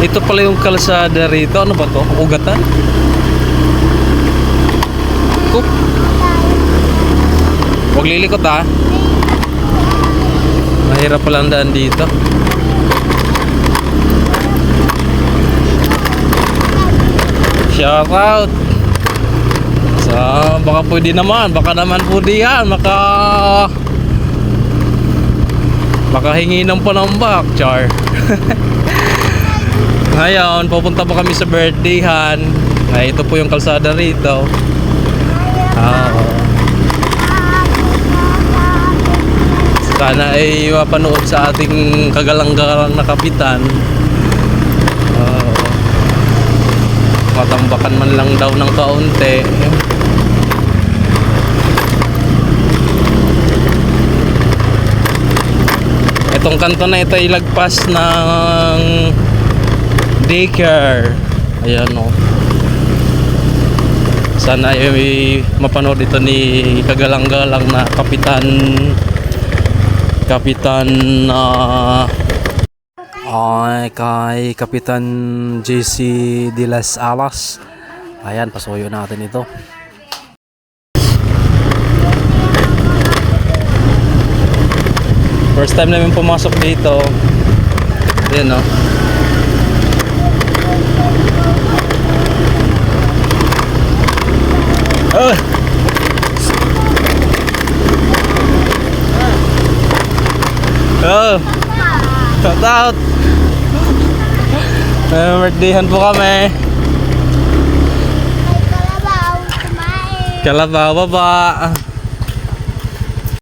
Ito pala yung kalsada rito. Ano ba to? Ugatan? Cook. Huwag lilikot ha. Mahirap pala ang daan dito. Shout out. So, baka pwede naman. Baka naman pwede yan. Makahingi ng panambak, char. Ngayon, pupunta pa kami sa birthdayhan. Ay, ito po yung kalsada rito. Sana ay mapanood sa ating kagalang-galang na kapitan. Matambakan man lang daw ng kaunti. Itong kanto na ito ay lagpas ng daycare. Ayan o. Sana ay mapanood ito ni kagalang-galang na kapitan kay Kapitan JC de las Alas. Ayan, pasuyo natin ito. First time namin pumasok dito. Ayan o. Shout out. Birthdayhan po kami. Kalabaw, kumain. Kalabaw baba.